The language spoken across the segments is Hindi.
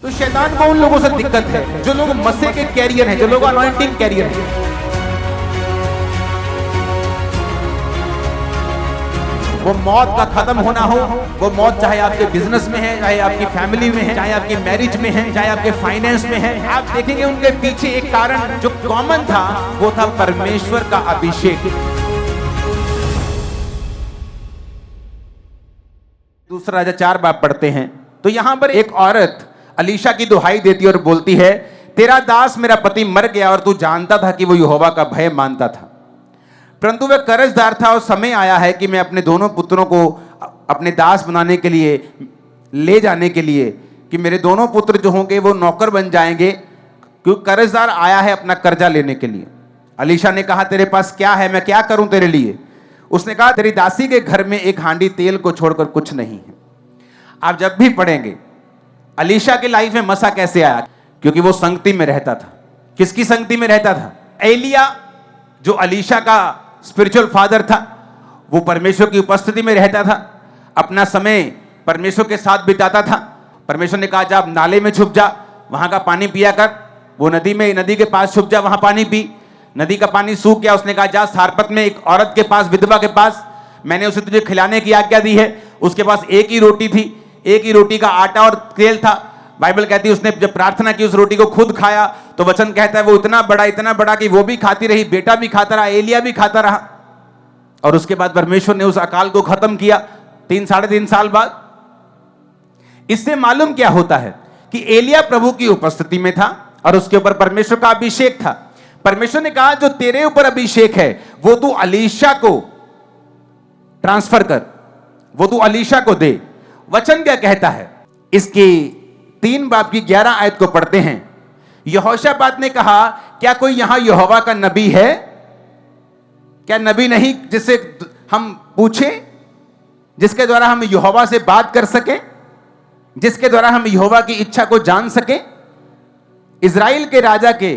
तो शैतान को उन लोगों से दिक्कत है जो लोग मसे के कैरियर हैं, जो लोग अनॉइंटिंग कैरियर हैं। वो मौत का खत्म होना हो, वो मौत चाहे आपके बिजनेस में है, चाहे आपकी फैमिली में है, चाहे आपकी मैरिज में है, चाहे आपके फाइनेंस में है। आप देखेंगे उनके पीछे एक कारण जो कॉमन था, वो था परमेश्वर का अभिषेक। दूसरा राजा 4 बाब पढ़ते हैं तो यहां पर एक औरत अलीशा की दुहाई देती और बोलती है, तेरा दास मेरा पति मर गया और तू जानता था कि वो यहोवा का भय मानता था, परंतु वह कर्जदार था और समय आया है कि मैं अपने दोनों पुत्रों को अपने दास बनाने के लिए ले जाने के लिए, कि मेरे दोनों पुत्र जो होंगे वो नौकर बन जाएंगे, क्योंकि कर्जदार आया है अपना कर्जा लेने के लिए। अलीशा ने कहा, तेरे पास क्या है, मैं क्या करूं तेरे लिए? उसने कहा, तेरी दासी के घर में एक हांडी तेल को छोड़कर कुछ नहीं है। आप जब भी पढ़ेंगे अलीशा की लाइफ में मसा कैसे आया, क्योंकि वो संगति में रहता था। किसकी संगति में रहता था? एलिया जो अलीशा का स्पिरिचुअल फादर था, वो परमेश्वर की उपस्थिति में रहता था, अपना समय परमेश्वर के साथ बिताता था। परमेश्वर ने कहा, जा आप नाले में छुप जा, वहां का पानी पिया कर। वो नदी के पास छुप जा, वहां पानी पी। नदी का पानी सूख गया। उसने कहा, जा सारपत में एक औरत के पास, विधवा के पास, मैंने उसे तुझे खिलाने की आज्ञा दी है। उसके पास एक ही रोटी थी, एक ही रोटी का आटा और तेल था। बाइबल कहती है उसने जब प्रार्थना की, उस रोटी को खुद खाया, तो वचन कहता है वो इतना बड़ा कि वो भी खाती रही, बेटा भी खाता रहा, एलिया भी खाता रहा। और उसके बाद परमेश्वर ने उस अकाल को खत्म किया 3 साढ़े 3 साल बाद। इससे मालूम क्या होता है कि एलिया प्रभु की उपस्थिति में था और उसके ऊपर परमेश्वर का अभिषेक था। परमेश्वर ने कहा, जो तेरे ऊपर अभिषेक है वो तू अलीशा को ट्रांसफर कर, वो तू अलीशा को दे। वचन क्या कहता है? इसकी 3 बाब की 11 आयत को पढ़ते हैं। यहोशापात ने कहा, क्या कोई यहां यहोवा का नबी है? क्या नबी नहीं जिससे हम पूछे, जिसके द्वारा हम यहोवा से बात कर सके, जिसके द्वारा हम यहोवा की इच्छा को जान सके? इजराइल के राजा के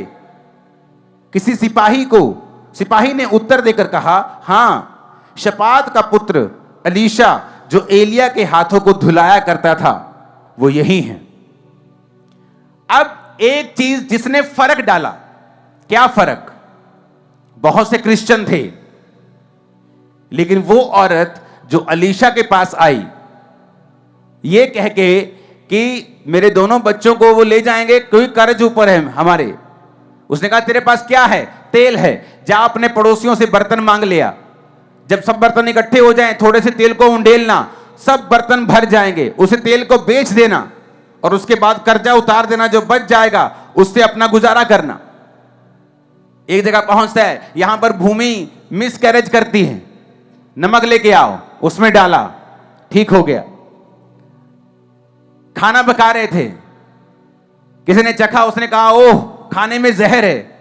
किसी सिपाही ने उत्तर देकर कहा, हां, शपात का पुत्र अलीशा जो एलिया के हाथों को धुलाया करता था, वो यही है। अब एक चीज जिसने फर्क डाला, क्या फर्क? बहुत से क्रिश्चियन थे, लेकिन वो औरत जो अलीशा के पास आई ये कह के कि मेरे दोनों बच्चों को वो ले जाएंगे, कोई कर्ज ऊपर है हमारे। उसने कहा, तेरे पास क्या है? तेल है, जा अपने पड़ोसियों से बर्तन मांग लिया। जब सब बर्तन इकट्ठे हो जाएं, थोड़े से तेल को उंडेलना, सब बर्तन भर जाएंगे, उसे तेल को बेच देना और उसके बाद कर्जा उतार देना, जो बच जाएगा उससे अपना गुजारा करना। एक जगह पहुंचता है, यहां पर भूमि मिसकैरेज करती है, नमक लेके आओ, उसमें डाला, ठीक हो गया। खाना पका रहे थे, किसी ने चखा, उसने कहा, ओह, खाने में जहर है।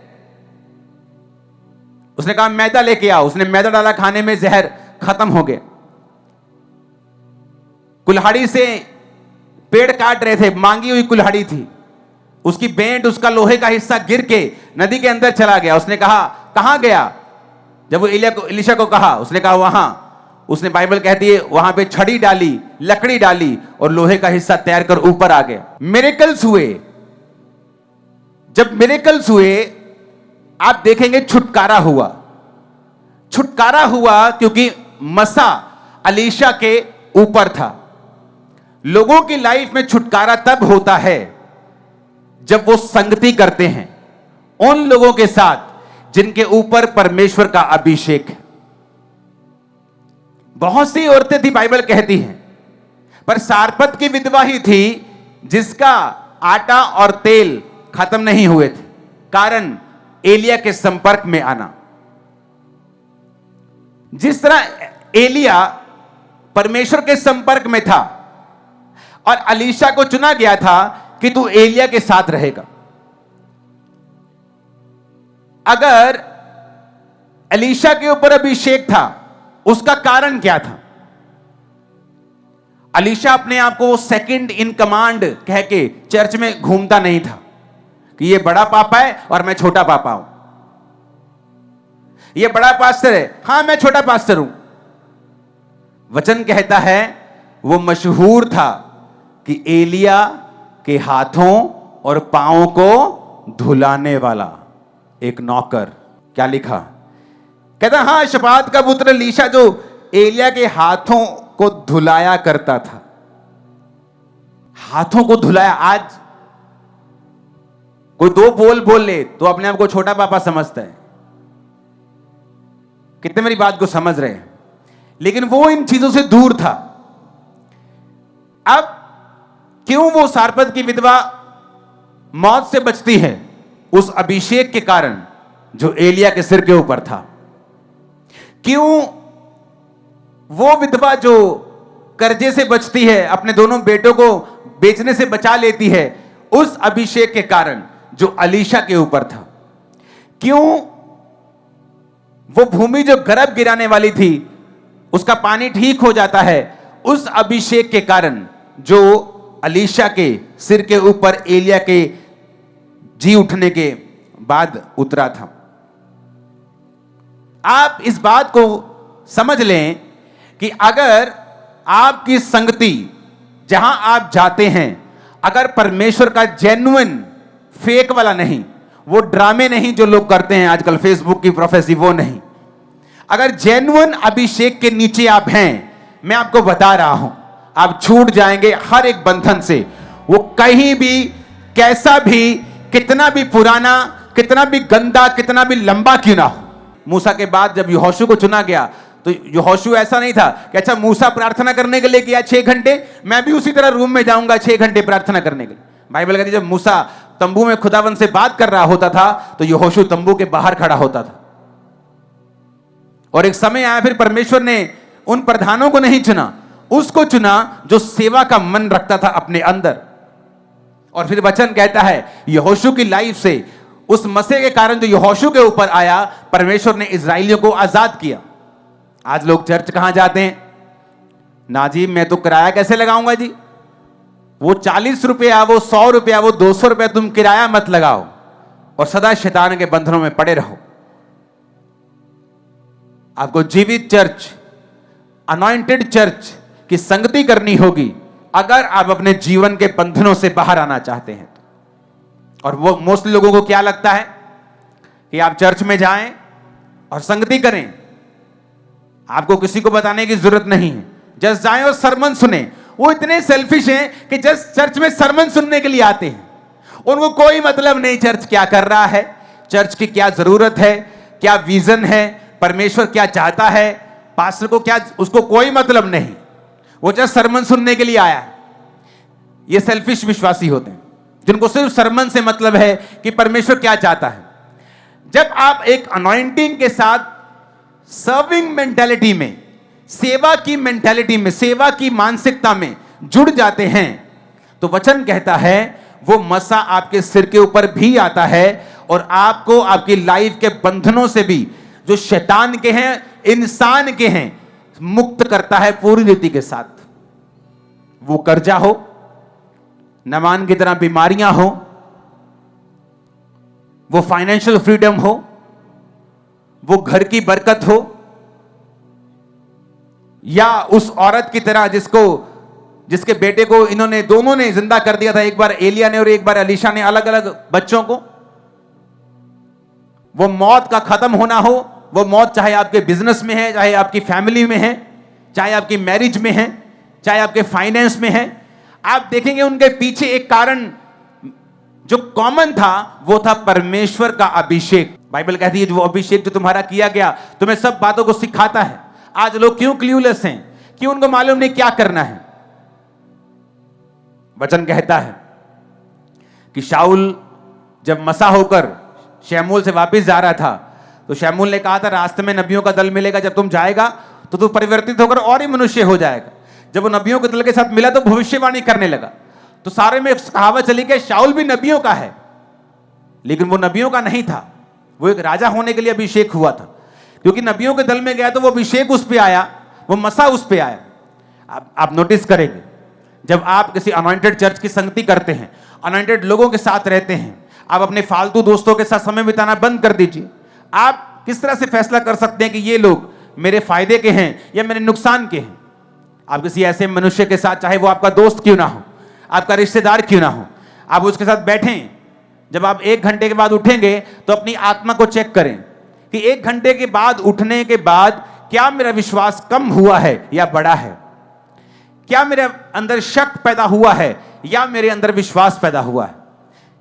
उसने कहा, मैदा लेके आओ, उसने मैदा डाला, खाने में जहर, खत्म हो गया। कुल्हाड़ी से पेड़ काट रहे थे, मांगी हुई कुल्हाड़ी थी, उसकी बेंट, उसका लोहे का हिस्सा गिर के नदी के अंदर चला गया। उसने कहा, कहां गया? जब वो एलिशा को कहा, उसने कहा वहां। उसने, बाइबल कहती है, वहां पे छड़ी डाली, लकड़ी डाली और लोहे का हिस्सा तैरकर ऊपर आ गया। मिरेकल्स हुए। जब मिरेकल्स हुए, आप देखेंगे छुटकारा हुआ। छुटकारा हुआ क्योंकि मसा अलीशा के ऊपर था। लोगों की लाइफ में छुटकारा तब होता है जब वो संगति करते हैं उन लोगों के साथ जिनके ऊपर परमेश्वर का अभिषेक है। बहुत सी औरतें थी, बाइबल कहती है, पर सारपत की विधवा ही थी जिसका आटा और तेल खत्म नहीं हुए थे। कारण एलिया के संपर्क में आना। जिस तरह एलिया परमेश्वर के संपर्क में था और अलीशा को चुना गया था कि तू एलिया के साथ रहेगा। अगर अलीशा के ऊपर अभिषेक था, उसका कारण क्या था? अलीशा अपने आप को सेकंड इन कमांड कह के चर्च में घूमता नहीं था कि ये बड़ा पापा है और मैं छोटा पापा हूं, ये बड़ा पास्टर है, हां मैं छोटा पास्टर हूं। वचन कहता है वो मशहूर था कि एलिया के हाथों और पांवों को धुलाने वाला एक नौकर। क्या लिखा? कहता हां, शपात का पुत्र एलीशा जो एलिया के हाथों को धुलाया करता था। हाथों को धुलाया। आज कोई दो बोल ले तो अपने आप को छोटा पापा समझता है। कितने मेरी बात को समझ रहे हैं? लेकिन वो इन चीजों से दूर था। अब क्यों वो सारपत की विधवा मौत से बचती है? उस अभिषेक के कारण जो एलिया के सिर के ऊपर था। क्यों वो विधवा जो कर्जे से बचती है, अपने दोनों बेटों को बेचने से बचा लेती है? उस अभिषेक के कारण जो एलीशा के ऊपर था। क्यों वो भूमि जो गर्भ गिराने वाली थी उसका पानी ठीक हो जाता है? उस अभिषेक के कारण जो एलीशा के सिर के ऊपर एलिया के जी उठने के बाद उतरा था। आप इस बात को समझ लें कि अगर आपकी संगति जहां आप जाते हैं, अगर परमेश्वर का जेन्युइन, फेक वाला नहीं, वो ड्रामे नहीं जो लोग करते हैं आजकल फेसबुक की प्रोफेसी, वो नहीं, अगर जेन्युइन अभिषेक के नीचे आप हैं, मैं आपको बता रहा हूं, आप छूट जाएंगे हर एक बंधन से। वो कहीं भी, कैसा भी, कितना भी पुराना, कितना भी गंदा, कितना भी लंबा क्यों ना हो। मूसा के बाद जब यहोशू को चुना गया तो यहोशू ऐसा नहीं था कि अच्छा मूसा प्रार्थना करने के लिए गया 6 घंटे, मैं भी उसी तरह रूम में जाऊंगा 6 घंटे प्रार्थना करने के लिए। बाइबल कहती है जब मूसा तंबू में खुदावन से बात कर रहा होता था तो यहोशू तंबू के बाहर खड़ा होता था। और एक समय आया फिर परमेश्वर ने उन प्रधानों को नहीं चुना, उसको चुना जो सेवा का मन रखता था अपने अंदर। और फिर वचन कहता है यहोशू की लाइफ से, उस मसीह के कारण जो यहोशू के ऊपर आया, परमेश्वर ने इजराइलियों को आजाद किया। आज लोग चर्च कहां जाते हैं? ना जी, मैं तो किराया कैसे लगाऊंगा जी? वो 40 रुपया, वो 100 रुपया, वो 200 रुपया तुम किराया मत लगाओ और सदा शैतान के बंधनों में पड़े रहो। आपको जीवित चर्च, अनॉइंटेड चर्च की संगति करनी होगी अगर आप अपने जीवन के बंधनों से बाहर आना चाहते हैं। और वो मोस्टली लोगों को क्या लगता है कि आप चर्च में जाएं और संगति करें, आपको किसी को बताने की जरूरत नहीं है, जस्ट जाएं और सरमन सुने। वो इतने सेल्फिश हैं कि जस्ट चर्च में सरमन सुनने के लिए आते हैं। उनको कोई मतलब नहीं चर्च क्या कर रहा है, चर्च की क्या जरूरत है, क्या विजन है, परमेश्वर क्या चाहता है, पास्टर को क्या, उसको कोई मतलब नहीं। वो जस्ट सरमन सुनने के लिए आया है। ये सेल्फिश विश्वासी होते हैं जिनको सिर्फ सरमन से मतलब है कि परमेश्वर क्या चाहता है। जब आप एक अनॉइंटिंग के साथ सर्विंग मेंटालिटी में, सेवा की मेंटालिटी में, सेवा की मानसिकता में जुड़ जाते हैं तो वचन कहता है वो मसा आपके सिर के ऊपर भी आता है और आपको आपकी लाइफ के बंधनों से भी, जो शैतान के हैं, इंसान के हैं, मुक्त करता है पूरी रीति के साथ। वो कर्जा हो, नमान की तरह बीमारियां हो, वो फाइनेंशियल फ्रीडम हो, वो घर की बरकत हो, या उस औरत की तरह जिसके बेटे को इन्होंने दोनों ने जिंदा कर दिया था, एक बार एलिया ने और एक बार एलीशा ने, अलग अलग बच्चों को। वो मौत का खत्म होना हो, वो मौत चाहे आपके बिजनेस में है, चाहे आपकी फैमिली में है, चाहे आपकी मैरिज में है, चाहे आपके फाइनेंस में है। आप देखेंगे उनके पीछे एक कारण जो कॉमन था, वो था परमेश्वर का अभिषेक। बाइबल कहती है जो अभिषेक जो तुम्हारा किया गया तुम्हें सब बातों को सिखाता है। आज लोग क्यों क्ल्यूलेस हैं? क्यों उनको मालूम नहीं क्या करना है? वचन कहता है कि शाऊल जब मसा होकर शमूएल से वापस जा रहा था तो शमूएल ने कहा था रास्ते में नबियों का दल मिलेगा, जब तुम जाएगा तो तू परिवर्तित होकर और ही मनुष्य हो जाएगा। जब वो नबियों के दल के साथ मिला तो भविष्यवाणी करने लगा। तो सारे में कहावत चली कि शाऊल भी नबियों का है, लेकिन वो नबियों का नहीं था, वो एक राजा होने के लिए अभिषेक हुआ था। क्योंकि नबियों के दल में गया तो वो अभिषेक उस पे आया, वो मसा उस पे आया। आप नोटिस करेंगे जब आप किसी अनॉइंटेड चर्च की संगति करते हैं, अनॉइंटेड लोगों के साथ रहते हैं, आप अपने फालतू दोस्तों के साथ समय बिताना बंद कर दीजिए। आप किस तरह से फैसला कर सकते हैं कि ये लोग मेरे फायदे के हैं या मेरे नुकसान के हैं? आप किसी ऐसे मनुष्य के साथ, चाहे वो आपका दोस्त क्यों ना हो, आपका रिश्तेदार क्यों ना हो, आप उसके साथ बैठें, जब आप 1 घंटे के बाद उठेंगे तो अपनी आत्मा को चेक करें कि 1 घंटे के बाद उठने के बाद क्या मेरा विश्वास कम हुआ है या बढ़ा है, क्या मेरे अंदर शक पैदा हुआ है या मेरे अंदर विश्वास पैदा हुआ है,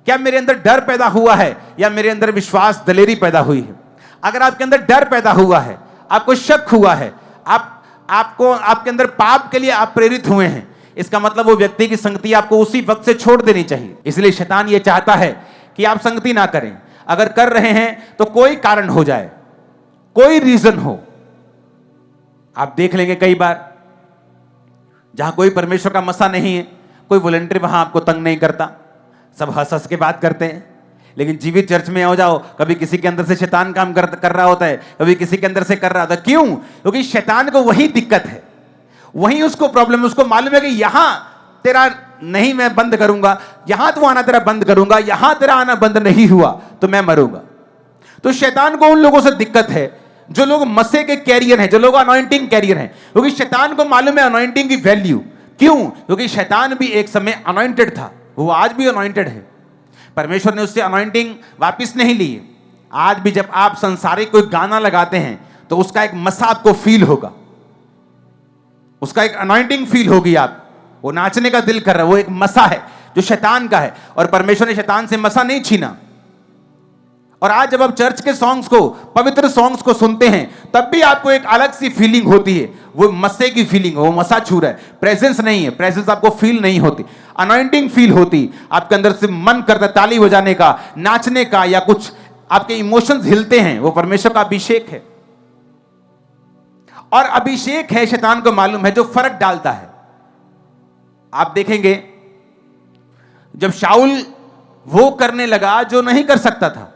क्या मेरे अंदर डर पैदा हुआ है या मेरे अंदर विश्वास दलेरी पैदा हुई है। अगर आपके अंदर डर पैदा हुआ है, आपको शक हुआ है, आपको आपके अंदर पाप के लिए आप प्रेरित हुए हैं, इसका मतलब वो व्यक्ति की संगति आपको उसी वक्त से छोड़ देनी चाहिए। इसलिए शैतान ये चाहता है कि आप संगति ना करें। अगर कर रहे हैं तो कोई कारण हो जाए, कोई रीजन हो। आप देख लेंगे कई बार जहां कोई परमेश्वर का मसा नहीं है, कोई वॉलंटियर वहां आपको तंग नहीं करता, सब हंस हंस के बात करते हैं। लेकिन जीवित चर्च में आओ जाओ, कभी किसी के अंदर से शैतान काम कर रहा होता है, कभी किसी के अंदर से कर रहा होता है। क्यों? क्योंकि शैतान को वही दिक्कत है, वही उसको प्रॉब्लम है। उसको मालूम है कि यहां तेरा नहीं मैं बंद करूंगा, यहां तो आना तेरा बंद करूंगा, यहां तेरा आना बंद नहीं हुआ तो मैं मरूंगा। तो शैतान को उन लोगों से दिक्कत है जो लोग मसे के कैरियर हैं, जो लोग अनॉइंटिंग कैरियर हैं, क्योंकि शैतान को मालूम है अनॉइंटिंग की वैल्यू। क्यों? क्योंकि शैतान भी एक समय अनॉइंटेड था, वो आज भी अनॉइंटेड है। परमेश्वर ने उससे अनॉइंटिंग वापस नहीं ली। आज भी जब आप संसारिक कोई गाना लगाते हैं तो उसका एक मसा आपको फील होगा, उसका एक अनॉइंटिंग फील होगी। आप वो नाचने का दिल कर रहा है, वो एक मसा है जो शैतान का है। और परमेश्वर ने शैतान से मसा नहीं छीना। और आज जब आप चर्च के सॉन्ग्स को, पवित्र सॉन्ग्स को सुनते हैं, तब भी आपको एक अलग सी फीलिंग होती है, वो मस्से की फीलिंग, वो मसा छू रहा है। प्रेजेंस नहीं है, प्रेजेंस आपको फील नहीं होती, अनॉइंटिंग फील होती। आपके अंदर से मन करता ताली बजाने का, नाचने का, या कुछ आपके इमोशंस हिलते हैं, वो परमेश्वर का अभिषेक है। और अभिषेक है, शैतान को मालूम है, जो फर्क डालता है। आप देखेंगे जब शाऊल वो करने लगा जो नहीं कर सकता था,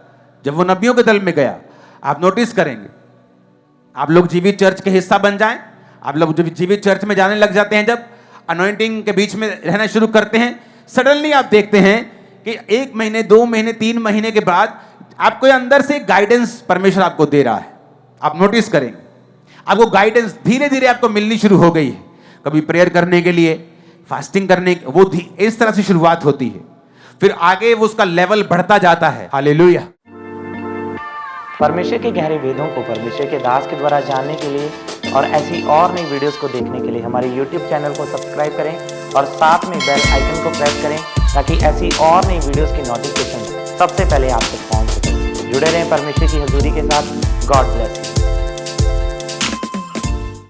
जब वो नबियों के दल में गया, आप नोटिस करेंगे, आप लोग जीवित चर्च के हिस्सा बन जाएं, आप लोग जब जीवित चर्च में जाने लग जाते हैं, जब अनॉइंटिंग के बीच में रहना शुरू करते हैं, सडनली आप देखते हैं कि 1 महीने, 2 महीने, 3 महीने के बाद आपको अंदर से गाइडेंस परमेश्वर आपको दे रहा है। आप नोटिस करेंगे, आपको गाइडेंस धीरे धीरे आपको मिलनी शुरू हो गई है। कभी प्रेयर करने के लिए, फास्टिंग करने, वो इस तरह से शुरुआत होती है, फिर आगे वो उसका लेवल बढ़ता जाता है। हालेलुया। परमेश्वर के गहरे वेदों को परमेश्वर के दास के द्वारा जानने के लिए और ऐसी और नई वीडियोस को देखने के लिए हमारे YouTube चैनल को सब्सक्राइब करें और साथ में बेल आइकन को प्रेस करें, ताकि ऐसी और नई वीडियोस की नोटिफिकेशन सबसे पहले आप तक पहुंच सके। जुड़े रहें परमेश्वर की हजूरी के साथ। God bless you.